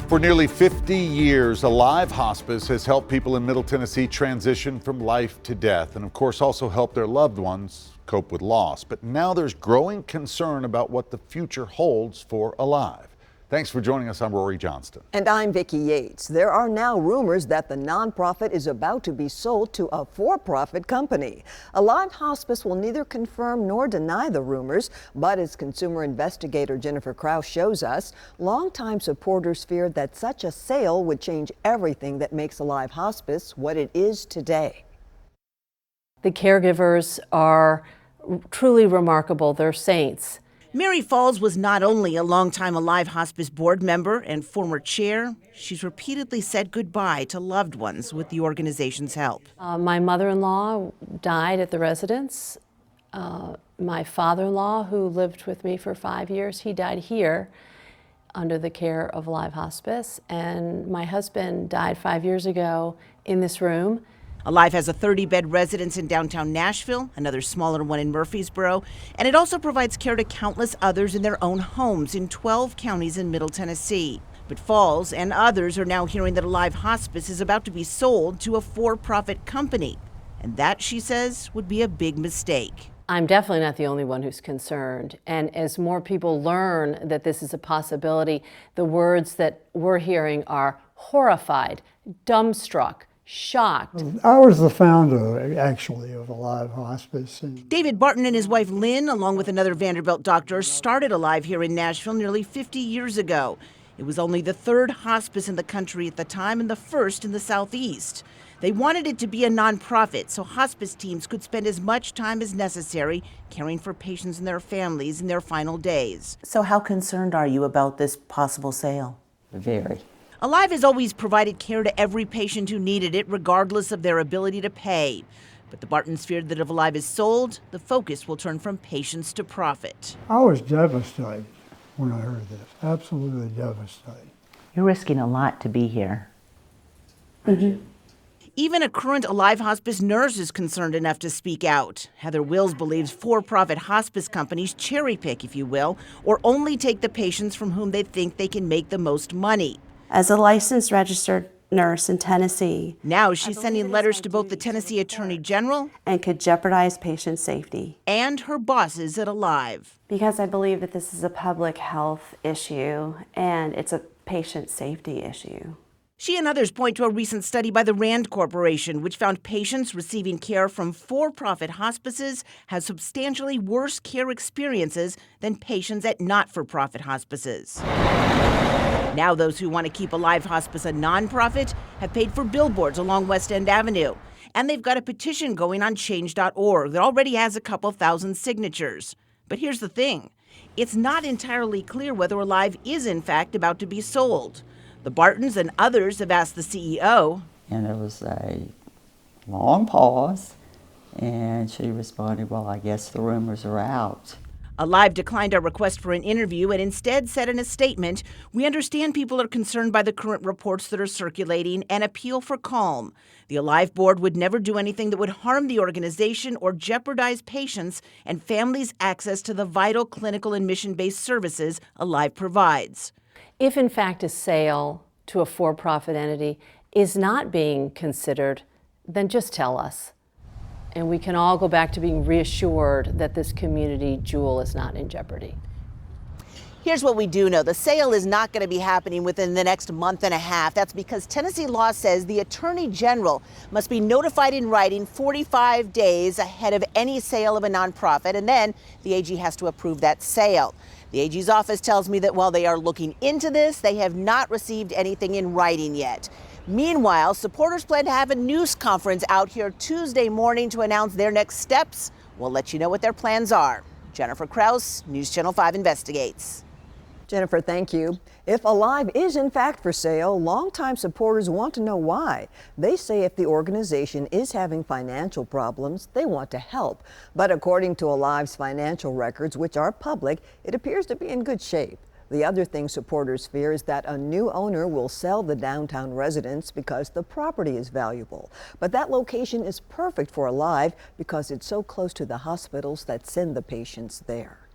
For nearly 50 years, Alive Hospice has helped people in Middle Tennessee transition from life to death, and of course also help their loved ones cope with loss. But now there's growing concern about what the future holds for Alive. Thanks for joining us. I'm Rory Johnston. And I'm Vicki Yates. There are now rumors that the nonprofit is about to be sold to a for-profit company. Alive Hospice will neither confirm nor deny the rumors, but as consumer investigator Jennifer Krause shows us, longtime supporters feared that such a sale would change everything that makes Alive Hospice what it is today. The caregivers are truly remarkable. They're saints. Mary Falls was not only a longtime Alive Hospice board member and former chair, she's repeatedly said goodbye to loved ones with the organization's help. My mother-in-law died at the residence. My father-in-law, who lived with me for 5 years, he died here under the care of Alive Hospice. And my husband died 5 years ago in this room. Alive has a 30-bed residence in downtown Nashville, another smaller one in Murfreesboro, and it also provides care to countless others in their own homes in 12 counties in Middle Tennessee. But Falls and others are now hearing that Alive Hospice is about to be sold to a for-profit company. And that, she says, would be a big mistake. I'm definitely not the only one who's concerned. And as more people learn that this is a possibility, the words that we're hearing are horrified, dumbstruck, shocked. I was the founder, actually, of Alive Hospice. David Barton and his wife Lynn, along with another Vanderbilt doctor, started Alive here in Nashville nearly 50 years ago. It was only the third hospice in the country at the time and the first in the Southeast. They wanted it to be a nonprofit so hospice teams could spend as much time as necessary caring for patients and their families in their final days. So how concerned are you about this possible sale? Very. Alive has always provided care to every patient who needed it, regardless of their ability to pay. But the Bartons feared that if Alive is sold, the focus will turn from patients to profit. I was devastated when I heard this, absolutely devastated. You're risking a lot to be here. Mm-hmm. Even a current Alive Hospice nurse is concerned enough to speak out. Heather Wills believes for-profit hospice companies cherry pick, if you will, or only take the patients from whom they think they can make the most money. As a licensed registered nurse in Tennessee, now she's sending letters to both the Tennessee Attorney General and could jeopardize patient safety. And her bosses at Alive. Because I believe that this is a public health issue and it's a patient safety issue. She and others point to a recent study by the Rand Corporation, which found patients receiving care from for-profit hospices have substantially worse care experiences than patients at not-for-profit hospices. Now those who want to keep Alive Hospice a nonprofit have paid for billboards along West End Avenue. And they've got a petition going on change.org that already has a couple thousand signatures. But here's the thing. It's not entirely clear whether Alive is in fact about to be sold. The Bartons and others have asked the CEO. And there was a long pause, and she responded, well, I guess the rumors are out. Alive declined our request for an interview and instead said in a statement, we understand people are concerned by the current reports that are circulating and appeal for calm. The Alive board would never do anything that would harm the organization or jeopardize patients and families' access to the vital clinical and mission-based services Alive provides. If in fact a sale to a for-profit entity is not being considered, then just tell us. And we can all go back to being reassured that this community jewel is not in jeopardy. Here's what we do know. The sale is not going to be happening within the next month and a half. That's because Tennessee law says the Attorney General must be notified in writing 45 days ahead of any sale of a nonprofit, and then the AG has to approve that sale. The AG's office tells me that while they are looking into this, they have not received anything in writing yet. Meanwhile, supporters plan to have a news conference out here Tuesday morning to announce their next steps. We'll let you know what their plans are. Jennifer Krause, News Channel 5 Investigates. Jennifer, thank you. If Alive is in fact for sale, longtime supporters want to know why. They say if the organization is having financial problems, they want to help. But according to Alive's financial records, which are public, it appears to be in good shape. The other thing supporters fear is that a new owner will sell the downtown residence because the property is valuable. But that location is perfect for Alive because it's so close to the hospitals that send the patients there.